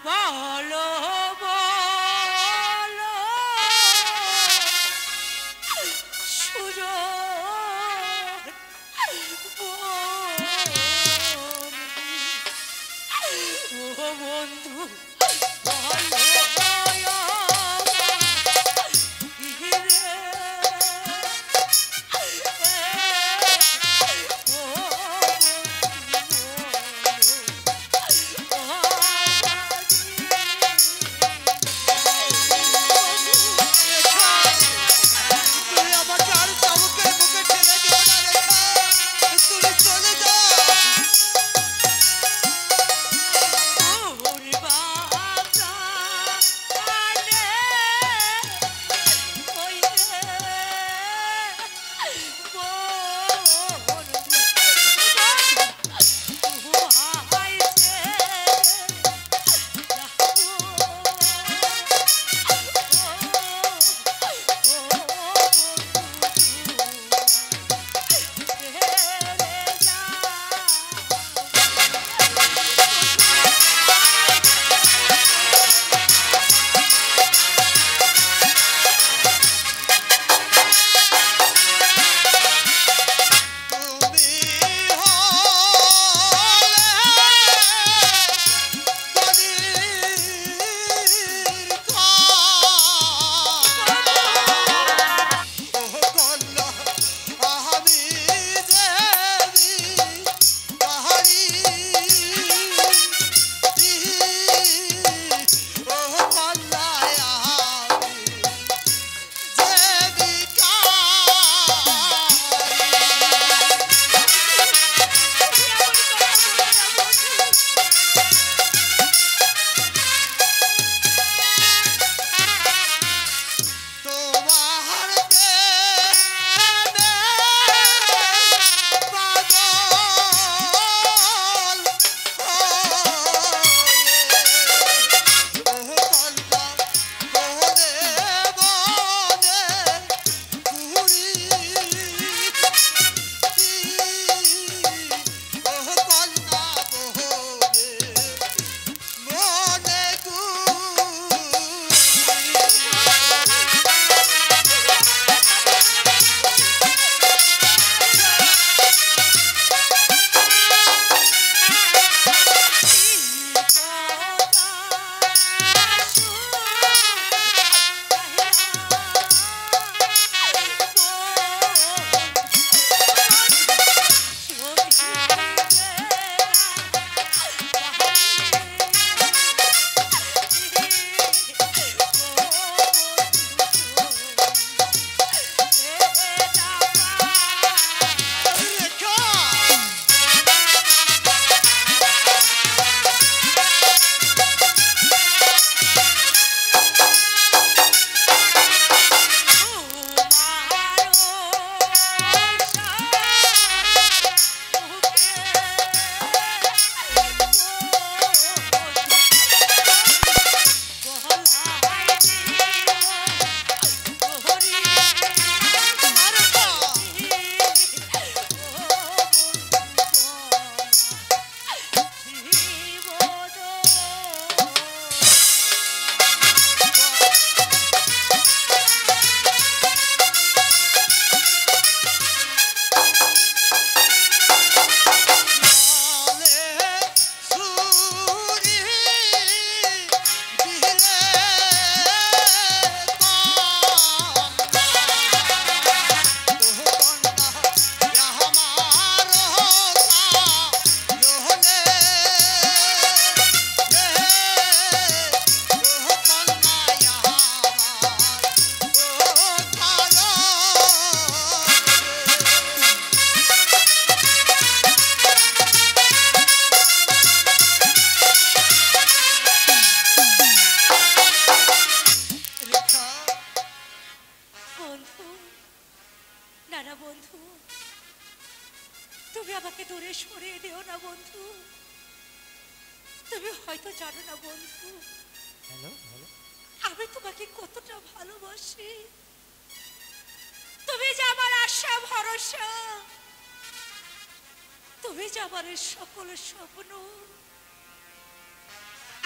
বলো বলো সুজন ও বন্ধু বলো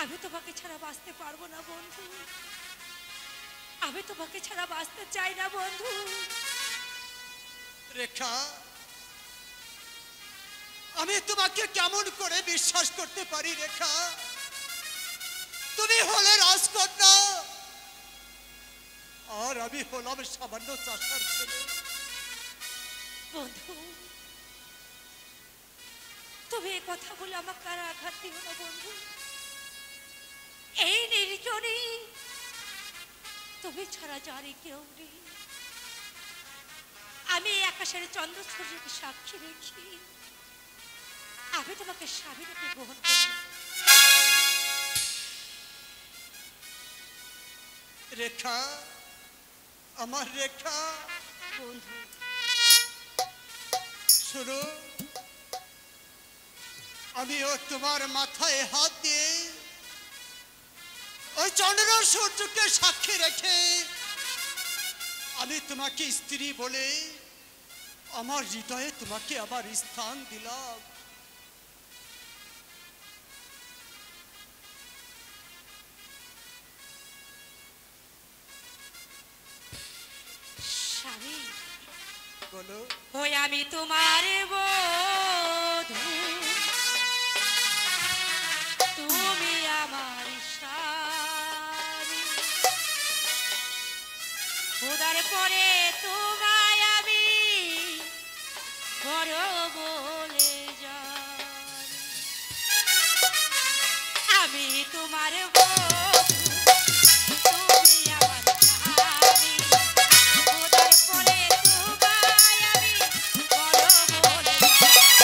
আমি তোমাকে ছাড়া বাঁচতে পারবো না বন্ধু, আমি তোমাকে ছাড়া বাঁচতে চাই না বন্ধু। রেখা, আমি তোমাকে কেমন করে বিশ্বাস করতে পারি রেখা? তুমি হলে রাজকন্যা আর আমি হলাম সামান্য চাষার ছেলে। বন্ধু, তুমি এই কথা বলে আমাকে আর আঘাত দিও না বন্ধু। এই নির্জনে তুমি ছাড়া জানি কেউ নেই। আমি এই আকাশের চন্দ্র সূর্যকে সাক্ষী রেখি আমি তোমাকে স্বামী রূপে গ্রহণ করি। রেখা, আমার রেখা। বন্ধু শোনো, আমিও তোমার মাথায় হাত দিয়ে ওই চন্দ্র সূর্যকে সাক্ষী রেখে আমি তোমাকে স্ত্রী বলে আমার হৃদয়ে তোমাকে আবার স্থান দিলাম। স্বামী, বলো। ওই আমি তোমার বধূ, তুমি আমার স্বামী। খোদার পরে তোমায় আমি বড় বলে জানি। আমি তোমার বধূ, তুমি আমার স্বামী। খোদার পরে তোমায় আমি বড় বলে জানি।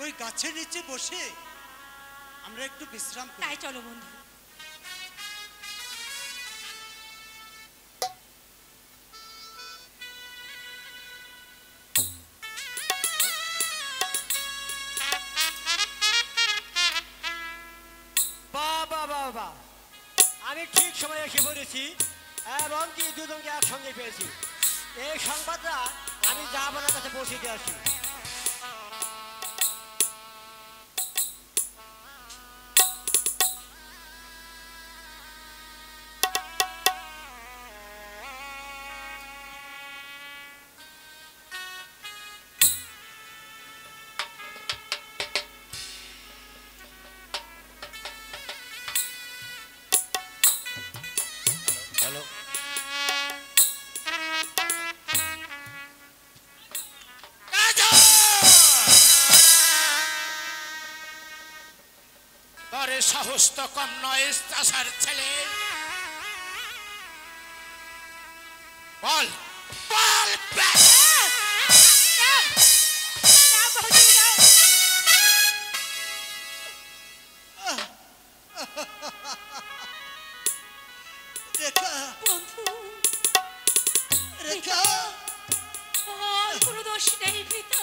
ওই গাছের নিচে বসে আমরা একটু বিশ্রাম করি। তাই চলো বন্ধু। বাবা বাবা, আমি ঠিক সময় এসে পড়েছি এবং কি দুজনকে একসঙ্গে পেয়েছি। এই সংবাদটা আমি জাহাপনার কাছে পৌঁছে দিয়ে আসি। হ্যালো, তোরে সাহস তো কম নয়, চাষার ছেলে। বল বল রেখা, বন্ধু, রেখা, ওর কোনো দোষ নেই পিতা।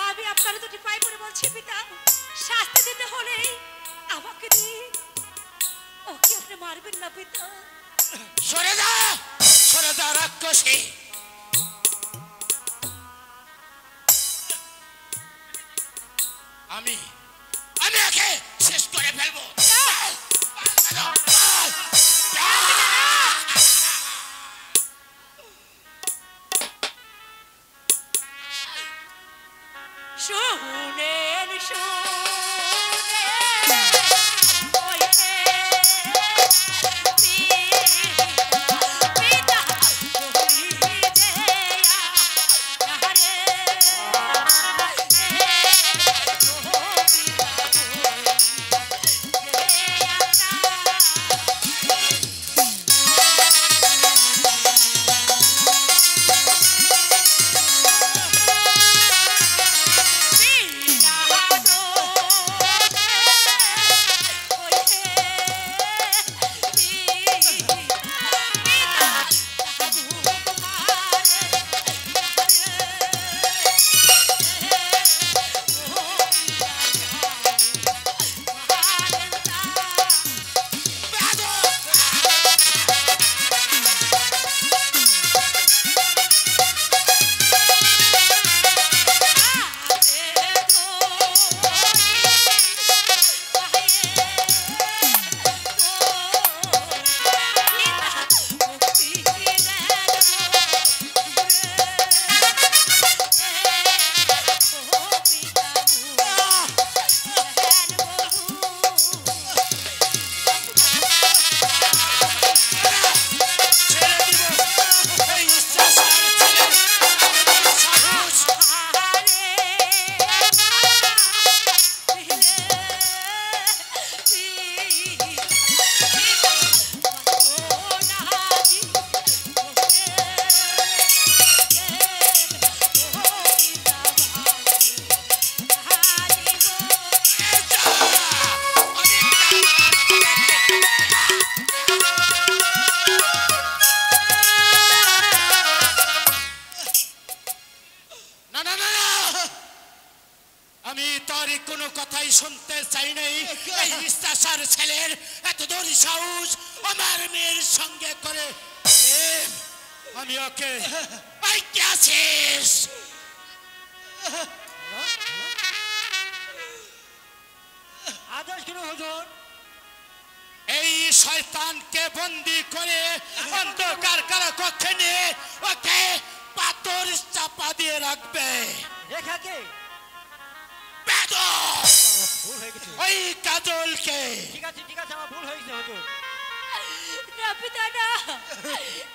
আমি আপনার দুটি পায়ে পড়ে বলছি পিতা, শাস্তি দিতে হলে আমাকে দিন, ওকে আপনি মারবেন না পিতা। সরে যা রাক্ষসী। আমি একে শেষ করে ফেলবো। শুনেন শুনতে চাই নাই। এই নিস্তার ছেলের এত দড়ি সাহস আমার মেয়ের সঙ্গে করে। আমি ওকে কে আছিস? আদেশ করুন হুজুর। এই শয়তানকে বন্দি করে অন্ধকার কারাকক্ষে নিয়ে ওকে পাথর চাপা দিয়ে রাখবে। রেখাকে ভুল হয়ে গেছে। ওই কাজলকে। ঠিক আছে আমার ভুল হয়েছে হুজুর। না পিতা না,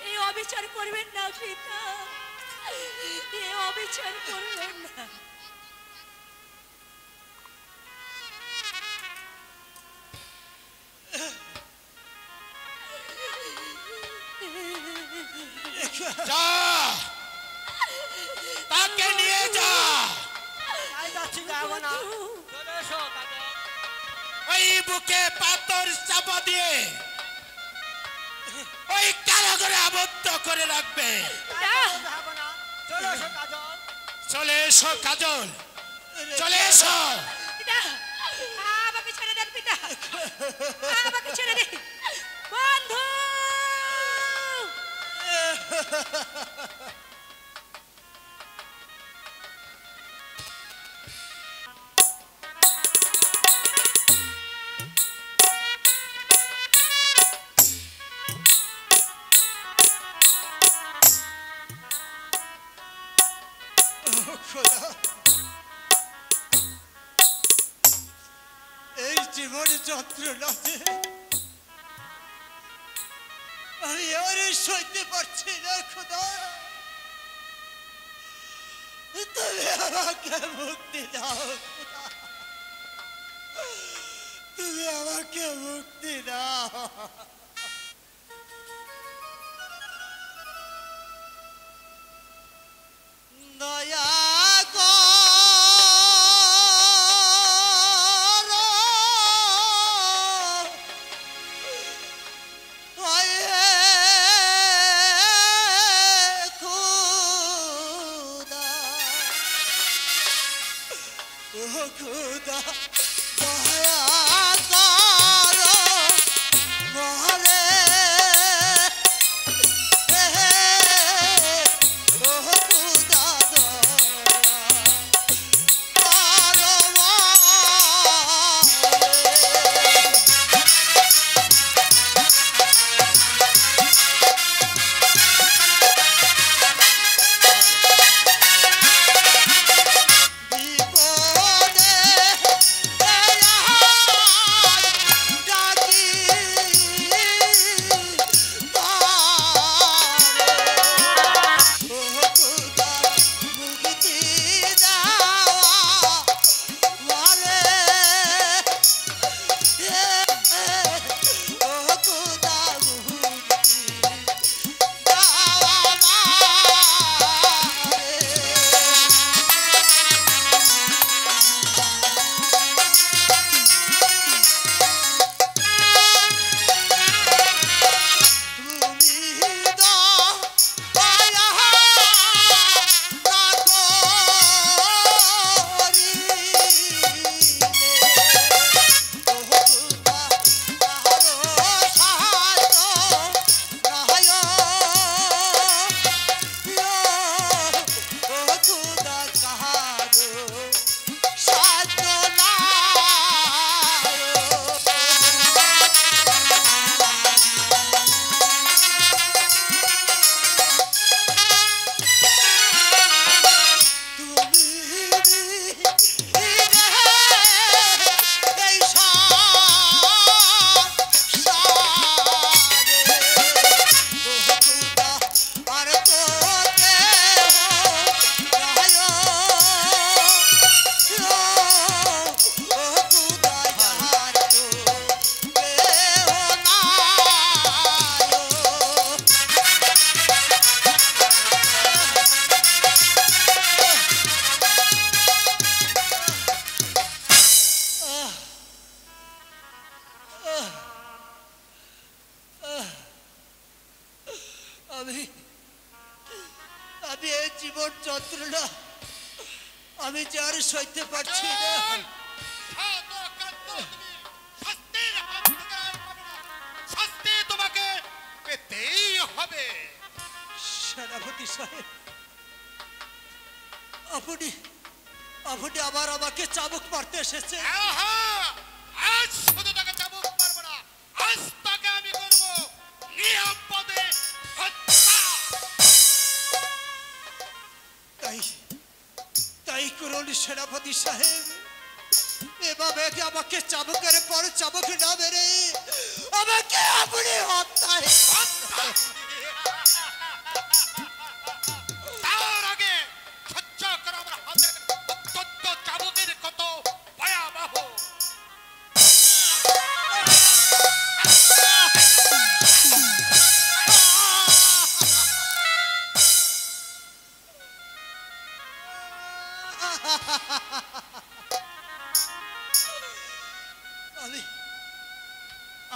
এই অবিচার করবেন না পিতা, এই অবিচার করবেন না। যা তাকে নিয়ে যা। যাচ্ছি যাবো না বন্ধু। চলে এসো কাজল ওই বুকে পাথর চাপা দিয়ে ওই কারাগারে আবদ্ধ করে রাখবে। যাবো না চলে এসো কাজল চলে এসো কাজল, চলে এসো। পিতা আমাকে ছেড়ে দেন পিতা, আমাকে ছেড়ে দিন বন্ধু। খোদা, এই জীবন যন্ত্রণাতে আমি আর সইতে পারছি না খোদা। তুমি আমাকে মুক্তি দাও খোদা, তুমি আমাকে মুক্তি দাও। দয়া করো, আয়ে খুদা, ও খুদা, দয়া করো মরে, ও খুদা আমি এই জীবন যন্ত্রণা আমি যে আর সইতে পারছি না। শাস্তি তোমাকে পেতেই হবে। সেনাপতি সাহেব, আপনি আপনি আবার আমাকে চাবুক মারতে এসেছে। আজ শুধু তাকে চাবুক মারবো না, আজ তাকে আমি করবো নিরাপদে হত্যা। তাই তাই করুন সেনাপতি সাহেব, এভাবে কি আমাকে চাবুকের পর চাবুক না মেরে আমাকে আপনি হত্যায় তার আগে সহ্য করা আমার হাতের অত্যন্ত চাবুকের কত ভয়াবহ।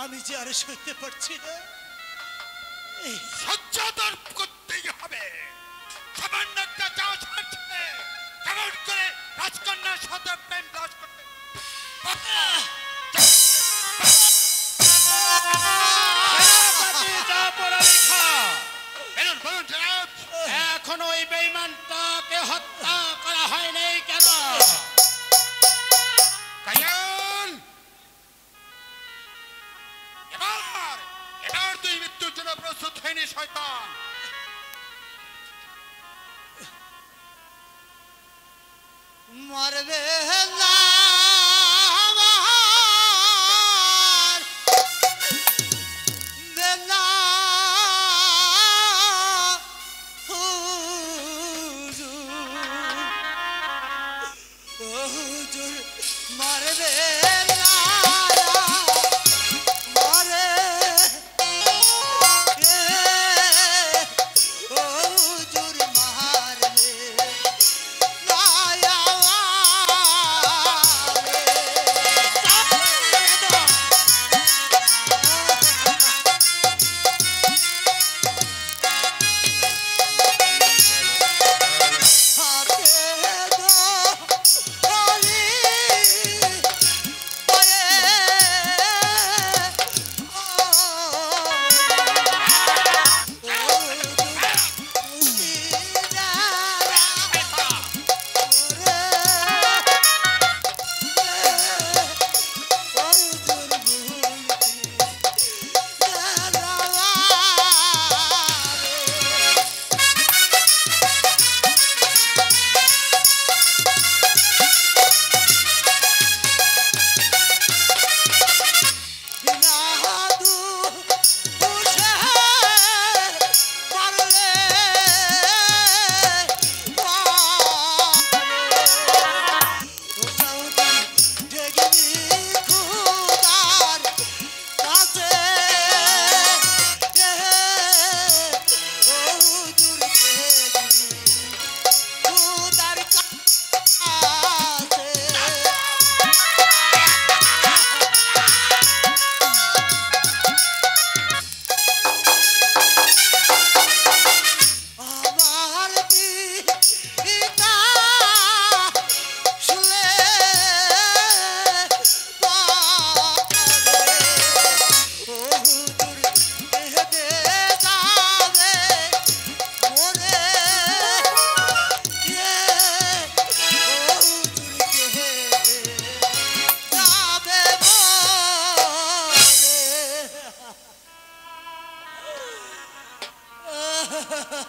আমি যে আর সইতে পারছি না। সহ্য তোর করতেই হবে। সামান্য একটা চাও ছাড়ছে কেমন করে রাজকন্যার সাথে প্রেম বিলাস করতে। সেনাপতি জাফর আলী খাঁ, বলুন জনাব, এখনো ওই বেঈমানটাকে হত্যা করা হয় নাই কেন? কায়াল, এবার তুই মৃত্যুর জন্য প্রস্তুত হয়নি শয়তান। মারবে না আমার বেলা হুজুর মারবে না মারে হুজুর মারবে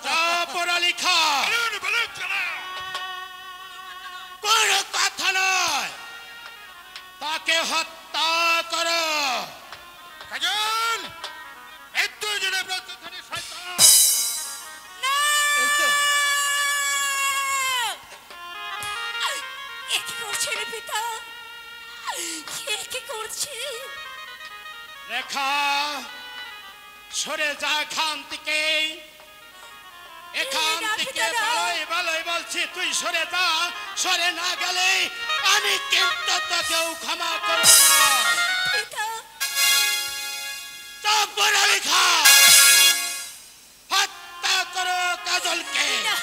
জাফর আলী খাঁ, কোন কথা নয়, তাকে হত্যা করো। কাজল, মৃত্যুর জন্য প্রস্তুত হয়নি শয়তান। এ কি করছেন পিতা? এ কি করছে? রেখা, সরে যা এখান থেকে। এখান থেকে ভালোই ভালোই বলছি, তুই সরে যা। সরে না গেলে আমি কিন্তু তোকেও ক্ষমা করব না। পিতা, জাফর আলী খাঁ, হত্যা করো কাজলকে। না,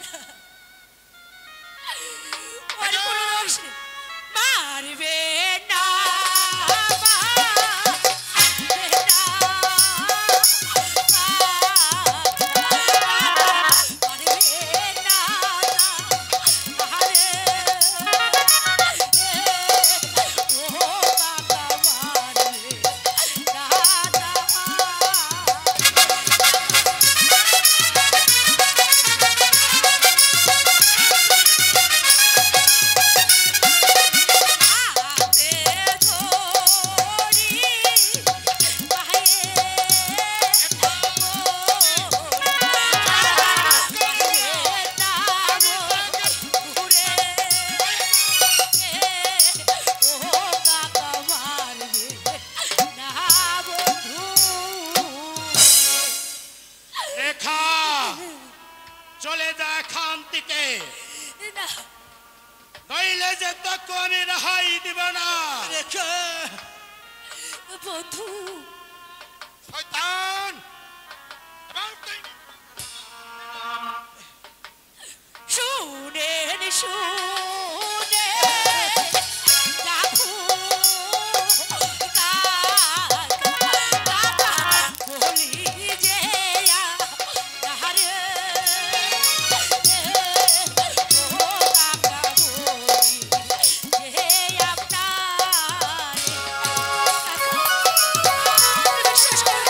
না। ওর কোনো দোষ নেই। মারবে না, মারবে না, মারবে না, আরে, ও কাকা মারবে না, চলে যা এখান থেকে, নইলে যে তোকে আমি রেহাই দিব না। বন্ধু শয়তান শুনেন শুনে রাখো কাকা বলি যে তাহারে ও কাকা বলি যে আপনার বিশ্বাস করুন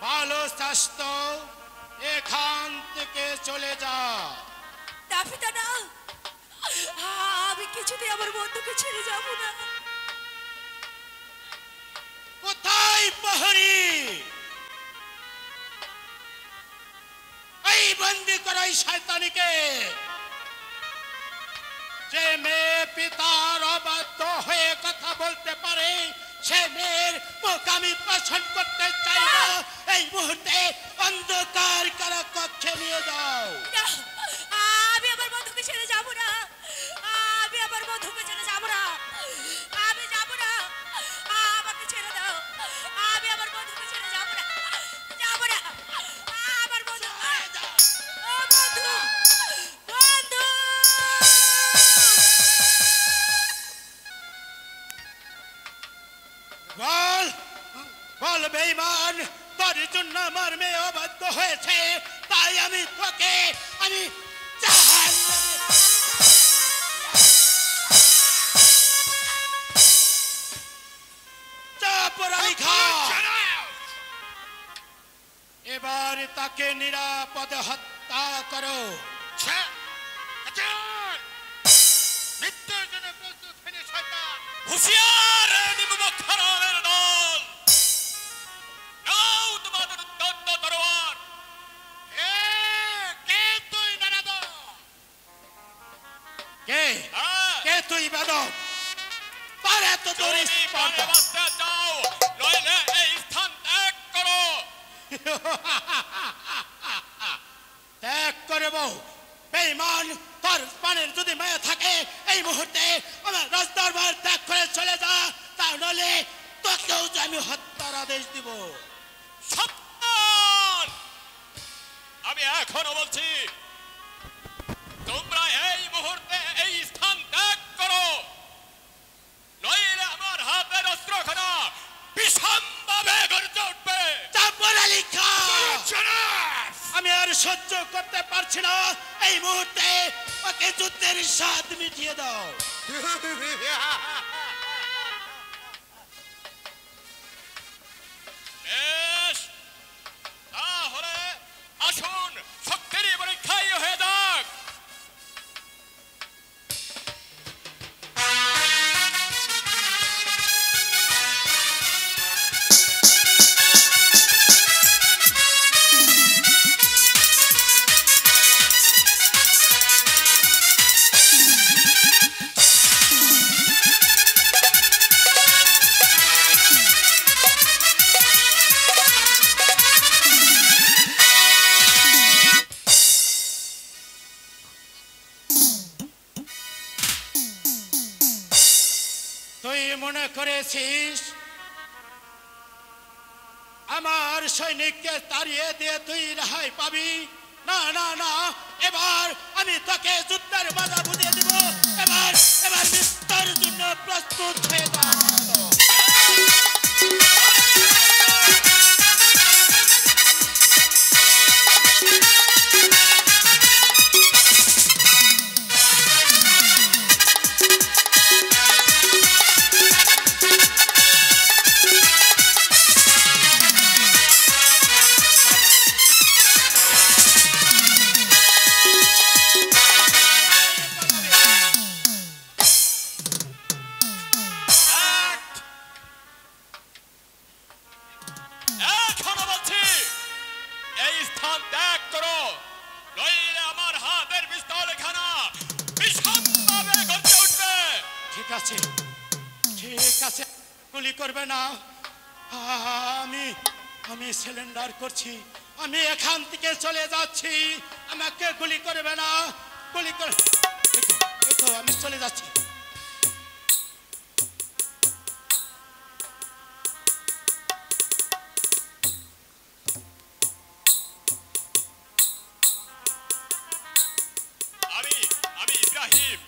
ভালো স্বাস্থ্য এখান থেকে চলে যা। না পিতা না, আমি কিছুতেই আমার বন্ধুকে ছেড়ে যাব না। কোথায় প্রহরী? এই বন্দি করা এই শয়তানিকে, যে মেয়ে পিতার অবাধ্য হয়ে কথা বলতে পারে, সে মেয়ের মুখ আমি পছন্দ করতে চাই না। এই মুহূর্তে অন্ধকার কারা কক্ষে নিয়ে যাও। না, আমি আমার বন্ধুকে ছেড়ে যাব না। আমি আমার বন্ধুকে ছেড়ে যাব না। আমি যাব না। আমাকে ছেড়ে দাও। আমি আমার বন্ধুকে ছেড়ে যাব না। যাব না। আমার বন্ধু, ও বন্ধু, বন্ধু। বল বল বেঈমান, তোর জন্য আমার মেয়ে অবাধ্য হয়েছে, তাই আমি তোকে আমি জাহান্নামে চাপড়াই খা। এবার তাকে নিরাপদে হত্যা করো। মৃত্যুর জন্য প্রস্তুত হয়ে শয়তান। হুঁশিয়ার নিম্নখারামের দল, নাও তোমাদের উদ্যত তরোয়ার। কে তুই নারাদ? কে কে তুই বেদব? তার এত জোর যদি স্পর্ধা। প্রাণে বাঁচতে চাও, নইলে এই স্থান ত্যাগ করো। ত্যাগ করব? বেঈমান, তোর প্রাণের যদি মায়া থাকে এই মুহূর্তে আমার রাজদরবার ত্যাগ করে চলে যা, তা নলে তোকেও যে আমি হত্যার আদেশ দিব। সাবধান! আমি এখনো বলছি, তোমরা এই মুহূর্তে এই স্থান ত্যাগ করো, নইলে আমার হাতের অস্ত্রখানা বিষমভাবে গর্জে উঠবে। চাপড়া লিখা আমি আর সহ্য করতে পারছি না। এই মুহূর্তে ওকে যুদ্ধের স্বাদ মিটিয়ে দাও। বেশ, তাহলে আসুন, শক্তির পরীক্ষাই হয়ে যাক। তুই মনে করেছিস আমার সৈনিককে তাড়িয়ে দিয়ে তুই রেহাই পাবি? না না না, এবার আমি তোকে যুদ্ধের বাধা বুঝিয়ে দিব। এবার এবার মৃত্যুর জন্য প্রস্তুত হয়ে যা। আছে, ঠিক আছে, গুলি করবে না। আমি আমি সিলিন্ডার করছি, আমি এখান থেকে চলে যাচ্ছি, আমাকে গুলি করবে না, গুলি করে এই তো আমি চলে যাচ্ছি। আমি আমি ইব্রাহিম।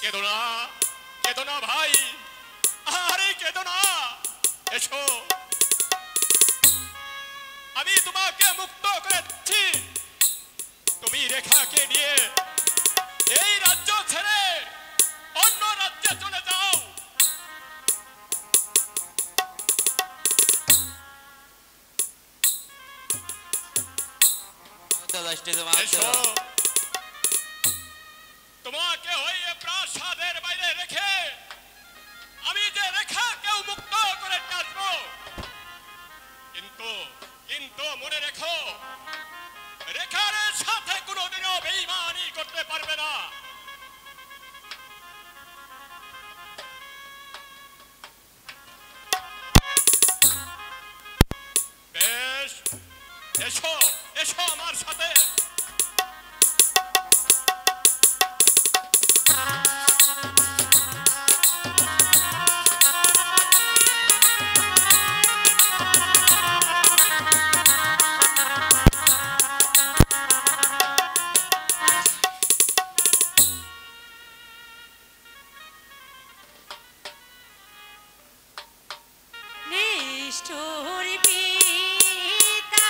কেঁদো না, কেঁদো না ভাই, আরে কেঁদো না, এসো, আমি তোমাকে মুক্ত করে দিচ্ছি। তুমি রেখাকে নিয়ে এই রাজ্য ছেড়ে অন্য রাজ্যে চলে যাও। এসো, তোমাকে ওই প্রাসাদের বাইরে রেখে আমি যে রেখাকেও মুক্ত করে নিয়ে আসবো। কিন্তু কিন্তু মনে রেখো, রেখার সাথে কোনোদিনও বেঈমানি করতে পারবে না। বেশ, এসো এসো আমার সাথে। নিষ্ঠুর পিতা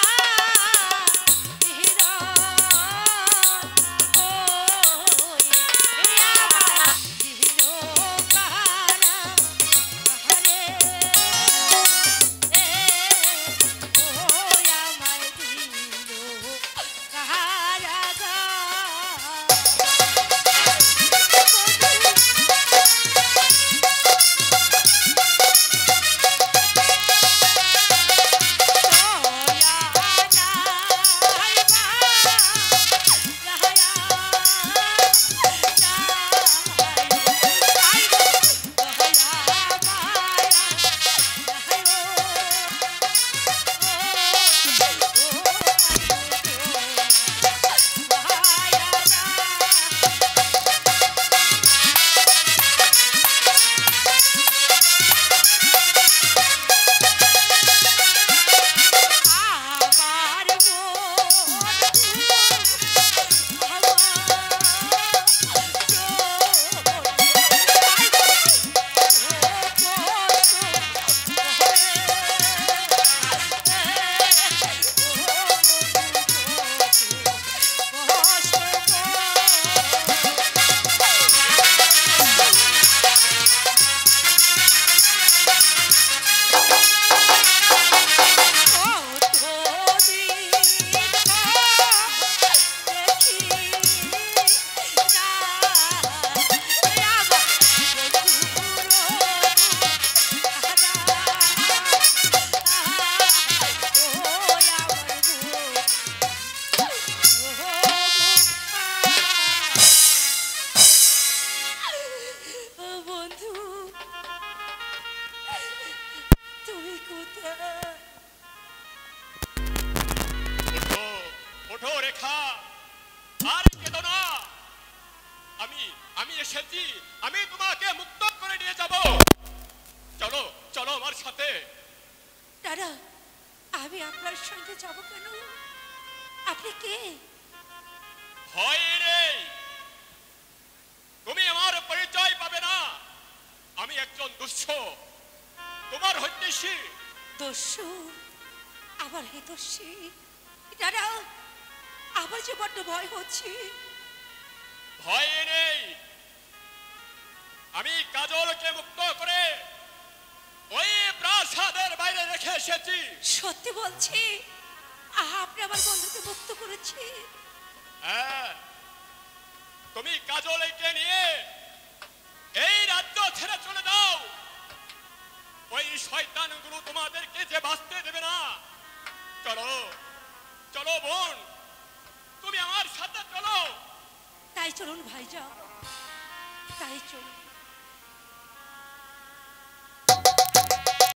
এসেছি, আমি তোমাকে মুক্ত করে নিয়ে যাব। চলো চলো আমার সাথে। দাদা, আমি আপনার সঙ্গে যাব কেন? আপনি কে? ভয় নেই, তুমি আমার পরিচয় পাবে না। আমি একজন দুষ্য, তোমার হইতেছি। দস্যু? আবার হিতৈষী? দাদা, আমার যে বড্ড ভয় হচ্ছে। ভয় নেই, আমি কাজলকে মুক্ত করে ওই প্রাসাদের বাইরে রেখে এসেছি। সত্যি বলছি? আপনি আমার বন্ধুকে মুক্ত করেছি? হ্যাঁ, তুমি কাজলকে নিয়ে এই রাজ্য ছেড়ে চলে যাও। ওই শয়তানগুলো তোমাদেরকে যে বাঁচতে দেবে না। চলো চলো চলো বোন, তুমি আমার সাথে চলো। তাই চলুন ভাইজান, তাই চলুন।